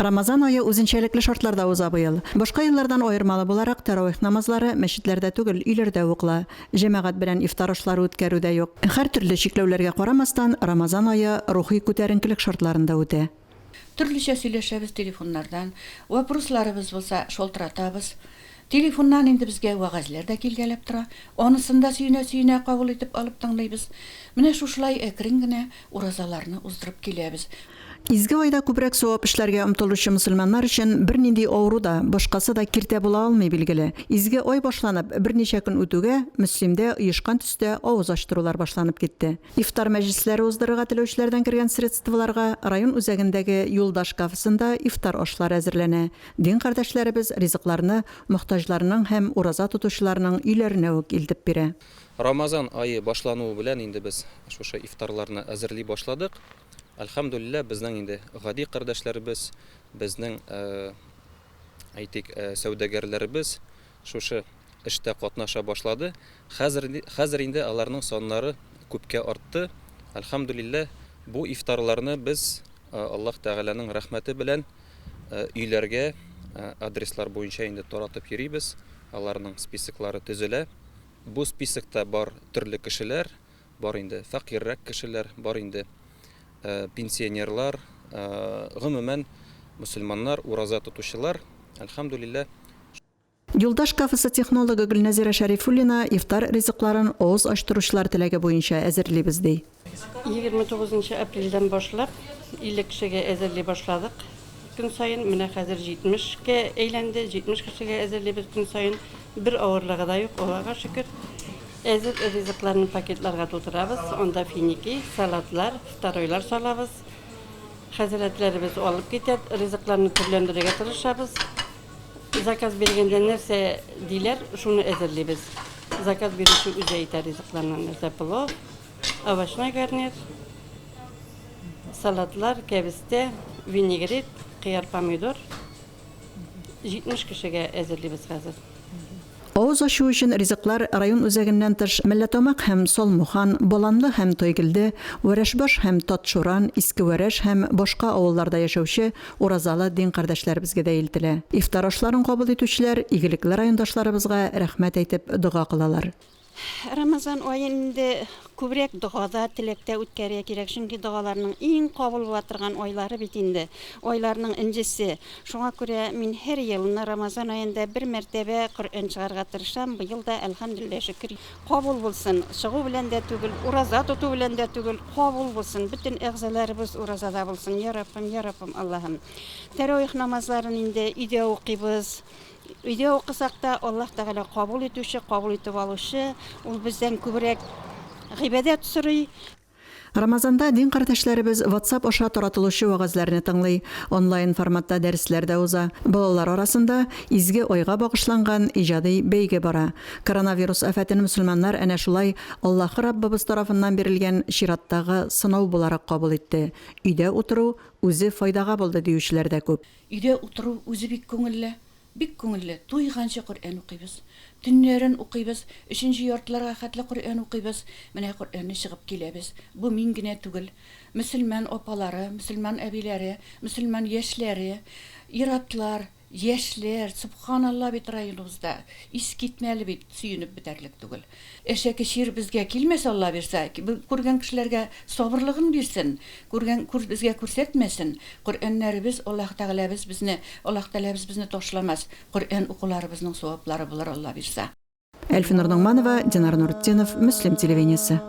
Рамазан айы үзенчәлекле шартларда уза быел. Башка еллардан аермалы буларак таравих намазлары мәчетләрдә түгел, өйләрдә укыла. Җәмәгать белән ифтар ашлары үткәрү дә юк. Һәр төрле чикләүләргә карамастан, Рамазан айы рухи күтәренкелек шартларында үтә. Төрлечә сөйләшәбез телефоннардан, вопросларыбыз булса шалтыратабыз. Телефоннан инде безгә вәгазьләр дә килгәләп тора. Анысында сөенә кабул итеп алып тыңлыйбыз. Менә шушылай әкрен генә уразаларны уздырып киләбез. Изге айда күбрәк савап эшләргә омтылучы мөселманнар өчен бернинди авыру да, башкасы да киртә була алмый билгеле. Изге ай башланып, берничә көн үтүгә Мөслимдә оешкан төстә авыз ачтырулар башланып китте. Ифтар мәҗлесләре уздырырга теләүчеләрдән кергән средстволарга район үзәгендәге Юлдаш кафесында ифтар ашлары әзерләнә. Дин кардәшләребез ризыкларны мохтаҗларның һәм ураза тотучыларның өйләренә үк илтеп бирә. Рамазан айы башлануы белән инде без шушы ифтарларны әзерли башладык. Әлхәмдүлиллә, безнең инде гади кардәшләребез, безнең әйтик сәүдәгәрләребез шушы эштә катнаша башлады. Хәзер инде аларның саннары күпкә артты. Әлхәмдүлиллә, бу ифтарларны без Аллаһ Тәгаләнең рәхмәте белән өйләргә адреслар буенча инде таратып йөрибез. Аларның списоклары төзелә. Бу списокта бар төрле кешеләр, бар инде фәкыйрьрәк кешеләр, бар инде пенсионерлар, гомумән мөселманнар, ураза тотучылар. Әлхәмдүлиллә. Юлдаш кафесы технологы Гөлназира Шәрифуллина ифтар ризыкларын авыз ачтыручылар теләге буенча әзерлибез ди. 29 апрельдән башлап 50 кешегә әзерли башладык. Көн сайын менә хәзер 70-кә әйләнде, 70 кешегә әзерлибез көн сайын. Бер авырлыгы да юк, Аллага шөкер. Әзер ризыкларны пакетларга тутырабыз, онда финики, салатлар, второйлар салабыз. Хәзрәтләребез алып китәр, ризыкларны төрләндерергә тырышабыз. Заказ биргәндә нәрсә диләр, шуны әзерлибез. Заказ бирүче үзе әйтә ризыкларны, нәрсә плов, овощной гарнир, салатлар, кәбестә, винегрет, кыяр, помидор. 70 кешегә әзерлибез хәзер. Авыз ачу өчен ризыклар район үзәгеннән тыш Мәлләтамак һәм Солмухан, Боланлы һәм Тойгилде, Вәрәшбаш һәм Татшуран, Иске Вәрәш һәм башка авылларда яшәүче уразалы дин кардәшләребезгә дә илтелә. Ифтар ашларын кабул итүчеләр игелекле райондашларыбызга рәхмәт әйтеп дуга кылалар. Рамазан айында күбрәк дугада, теләктә үткәрергә кирәк, чөнки дугаларның иң кабул була торган айлары бит инде. Айларның инҗесе. Шуңа күрә мин һәр елны Рамазан аенда бер мәртәбә Коръән чыгарга тырышам. Быел да әлхәмдүлилләh шөкер кабул булсын. Чыгу белән дә түгел, ураза тоту белән дә түгел, кабул булсын. Бөтен әгъзаларыбыз уразада булсын. Я Раббым, Аллаһым. Таравих намазларын инде өйдә укыйбыз. Өйдә укысак та Аллаһ Тәгалә кабул итеп алучы, ул бездән күбрәк гыйбадәт сорый. Рамазанда дин кардәшләребез WhatsApp аша таратылучы вәгазьләрне тыңлый, онлайн форматта дәресләр дә уза. Балалар арасында изге айга багышланган иҗади бәйге бара. Коронавирус афәтен мөселманнар әнә шулай Аллаһ Раббыбыз тарафыннан бирелгән чираттагы сынау буларак кабул итте. Өйдә утыру үзе файдага булды диючеләр дә күп. Өйдә утыру үзе бик күңелле. Бик күңелле, туйганчы Коръән укыйбыз. Төннәрен укыйбыз, 3нче яртыларга хәтле Коръән укыйбыз. Менә Коръәнне чыгып киләбез. Бу мин генә түгел. Мөселман апалары, мөселман әбиләре, мөселман яшьләре, иратлар, яшьләр, субханалла бит районыбызда. Искитмәле бит, сөенеп бетәрлек түгел. Әшәке шир безгә килмәс Алла бирсә, күргән кешеләргә сабырлыгын бирсен, безгә күрсәтмәсен. Коръәннәребез Аллаһ Тәгаләбез безне ташламас. Коръән укуларыбызның саваплары булыр Алла бирсә. Әлфинур Нугманова, Динар Нуртдинов, Мөслим телевидениесе.